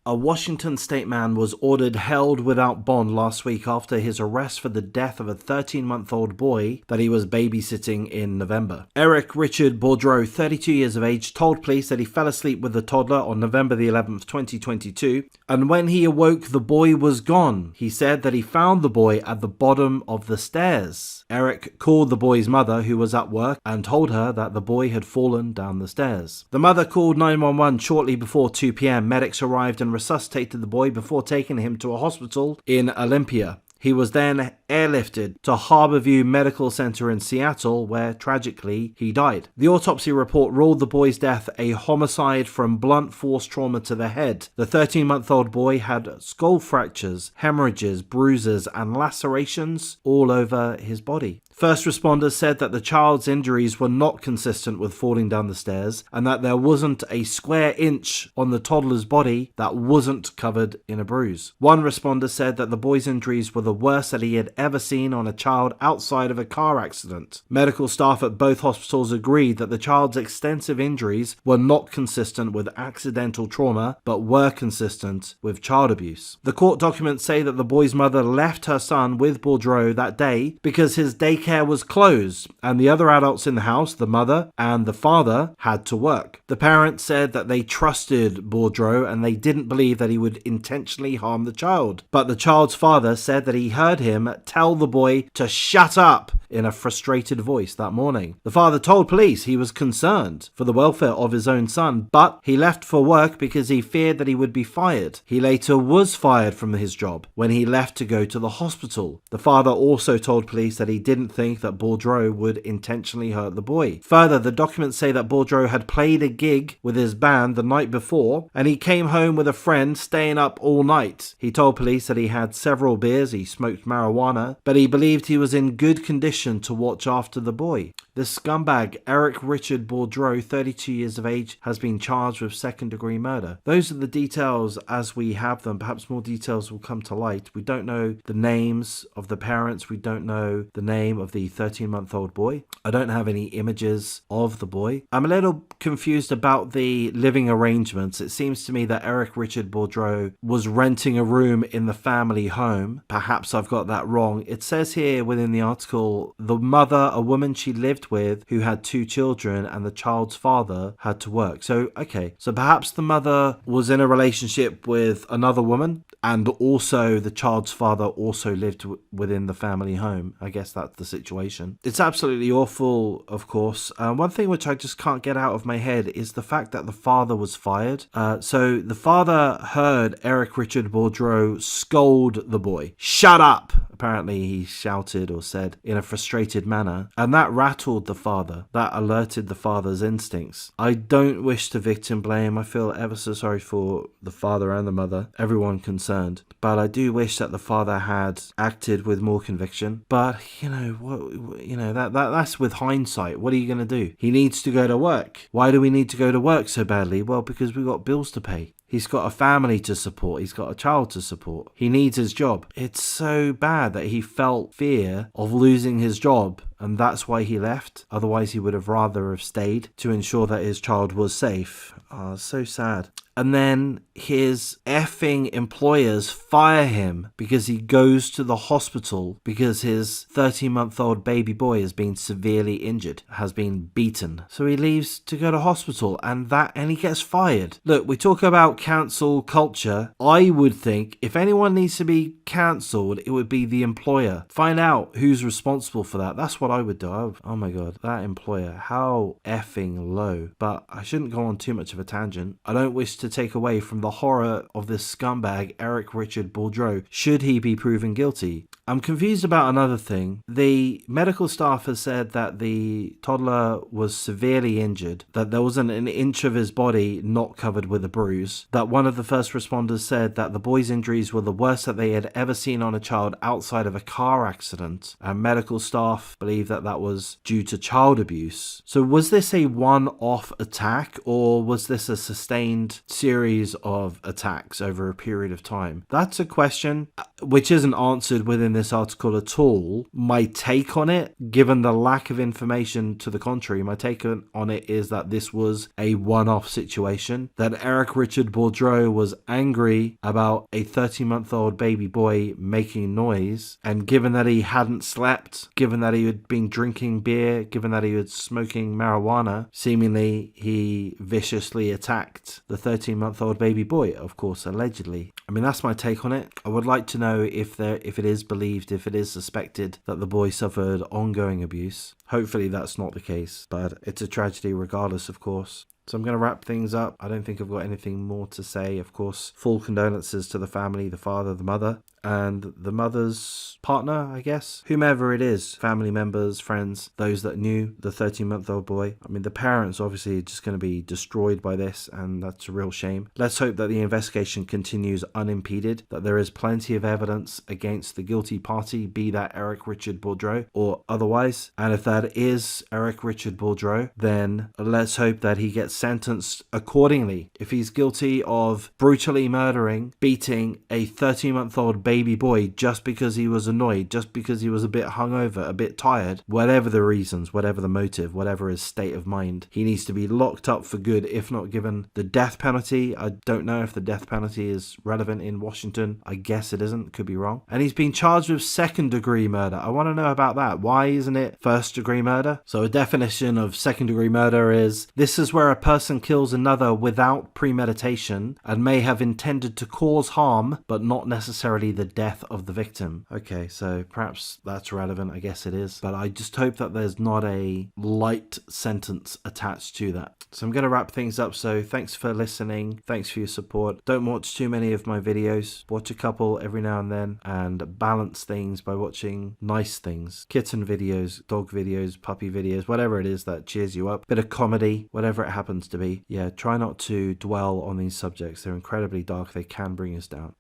A Washington state man was ordered held without bond last week after his arrest for the death of a 13-month-old boy that he was babysitting in November. Eric Richard Boudreau, 32 years of age, told police that he fell asleep with the toddler on November the 11th, 2022, and when he awoke, the boy was gone. He said that he found the boy at the bottom of the stairs. Eric called the boy's mother, who was at work, and told her that the boy had fallen down the stairs. The mother called 911 shortly before 2 p.m. Medics arrived and resuscitated the boy before taking him to a hospital in Olympia. He was then airlifted to Harborview Medical Center in Seattle, where tragically he died. The autopsy report ruled the boy's death a homicide from blunt force trauma to the head. The 13-month-old boy had skull fractures, hemorrhages, bruises, and lacerations all over his body. First responders said that the child's injuries were not consistent with falling down the stairs and that there wasn't a square inch on the toddler's body that wasn't covered in a bruise. One responder said that the boy's injuries were the worst that he had ever seen on a child outside of a car accident. Medical staff at both hospitals agreed that the child's extensive injuries were not consistent with accidental trauma, but were consistent with child abuse. The court documents say that the boy's mother left her son with Boudreau that day because his daycare was closed and the other adults in the house, the mother and the father, had to work. The parents said that they trusted Boudreau and they didn't believe that he would intentionally harm the child. But the child's father said that he heard him tell the boy to shut up in a frustrated voice that morning. The father told police he was concerned for the welfare of his own son, but he left for work because he feared that he would be fired. He later was fired from his job when he left to go to the hospital. The father also told police that he didn't think that Boudreau would intentionally hurt the boy. Further, the documents say that Boudreau had played a gig with his band the night before and he came home with a friend staying up all night. He told police that he had several beers, he smoked marijuana, but he believed he was in good condition to watch after the boy. The scumbag Eric Richard Boudreau, 32 years of age, has been charged with second-degree murder. Those are the details as we have them. Perhaps more details will come to light. We don't know the names of the parents. We don't know the name of the 13-month-old boy. I don't have any images of the boy. I'm a little confused about the living arrangements. It seems to me that Eric Richard Boudreau was renting a room in the family home. Perhaps I've got that wrong. It says here within the article, the mother, a woman she lived with who had 2 children, and the child's father had to work. So perhaps the mother was in a relationship with another woman and also the child's father also lived within the family home. I guess that's the situation. It's absolutely awful, of course. One thing which I just can't get out of my head is the fact that the father was fired. So the father heard Eric Richard Boudreau scold the boy. "Shut up!" Apparently he shouted or said in a frustrated manner, and that rattled the father. That alerted the father's instincts. I don't wish to victim blame. I feel ever so sorry for the father and the mother, everyone concerned. But I do wish that the father had acted with more conviction. But that's with hindsight. What are you going to do? He needs to go to work. Why do we need to go to work so badly? Well, because we've got bills to pay. He's got a family to support. He's got a child to support. He needs his job. It's so bad that he felt fear of losing his job, and that's why he left. Otherwise, he would have rather have stayed to ensure that his child was safe. Oh, so sad. And then his effing employers fire him because he goes to the hospital because his 13-month-old baby boy has been severely injured, has been beaten. So he leaves to go to hospital and he gets fired. Look, we talk about cancel culture. I would think if anyone needs to be cancelled, it would be the employer. Find out who's responsible for that. That's what I would do. Oh my God, that employer, how effing low. But I shouldn't go on too much of a tangent. I don't wish to take away from the horror of this scumbag Eric Richard Boudreau should he be proven guilty. I'm confused about another thing. The medical staff has said that the toddler was severely injured, that there wasn't an inch of his body not covered with a bruise, that one of the first responders said that the boy's injuries were the worst that they had ever seen on a child outside of a car accident, and medical staff believe that that was due to child abuse. So was this a one-off attack, or was this a sustained series of attacks over a period of time? That's a question. which isn't answered within this article at all. My take on it, given the lack of information to the contrary, my take on it is that this was a one-off situation, that Eric Richard Boudreau was angry about a 13-month-old baby boy making noise, and given that he hadn't slept, given that he had been drinking beer, given that he was smoking marijuana, seemingly he viciously attacked the 13-month-old baby boy, of course, allegedly. I mean, that's my take on it. I would like to know if it is believed, if it is suspected that the boy suffered ongoing abuse. Hopefully that's not the case, but it's a tragedy regardless, of course. So I'm going to wrap things up. I don't think I've got anything more to say. Of course, full condolences to the family, the father, the mother, and the mother's partner, I guess. Whomever it is, family members, friends, those that knew the 13-month-old boy. I mean, the parents obviously are just going to be destroyed by this, and that's a real shame. Let's hope that the investigation continues unimpeded, that there is plenty of evidence against the guilty party, be that Eric Richard Boudreau or otherwise. And if that is Eric Richard Boudreau, then let's hope that he gets sentenced accordingly. If he's guilty of brutally murdering, beating a 13-month-old baby boy just because he was annoyed, just because he was a bit hungover, a bit tired, whatever the reasons, whatever the motive, whatever his state of mind, he needs to be locked up for good, if not given the death penalty. I don't know if the death penalty is relevant in Washington. I guess it isn't, could be wrong. And he's been charged with second-degree murder. I want to know about that. Why isn't it first-degree murder? So a definition of second-degree murder is, this is where a person kills another without premeditation and may have intended to cause harm, but not necessarily the death of the victim. Okay, so perhaps that's relevant. I guess it is. But I just hope that there's not a light sentence attached to that. So I'm going to wrap things up. So thanks for listening. Thanks for your support. Don't watch too many of my videos. Watch a couple every now and then and balance things by watching nice things. Kitten videos, dog videos, puppy videos, whatever it is that cheers you up. Bit of comedy, whatever it happens to be. Yeah, try not to dwell on these subjects. They're incredibly dark. They can bring us down.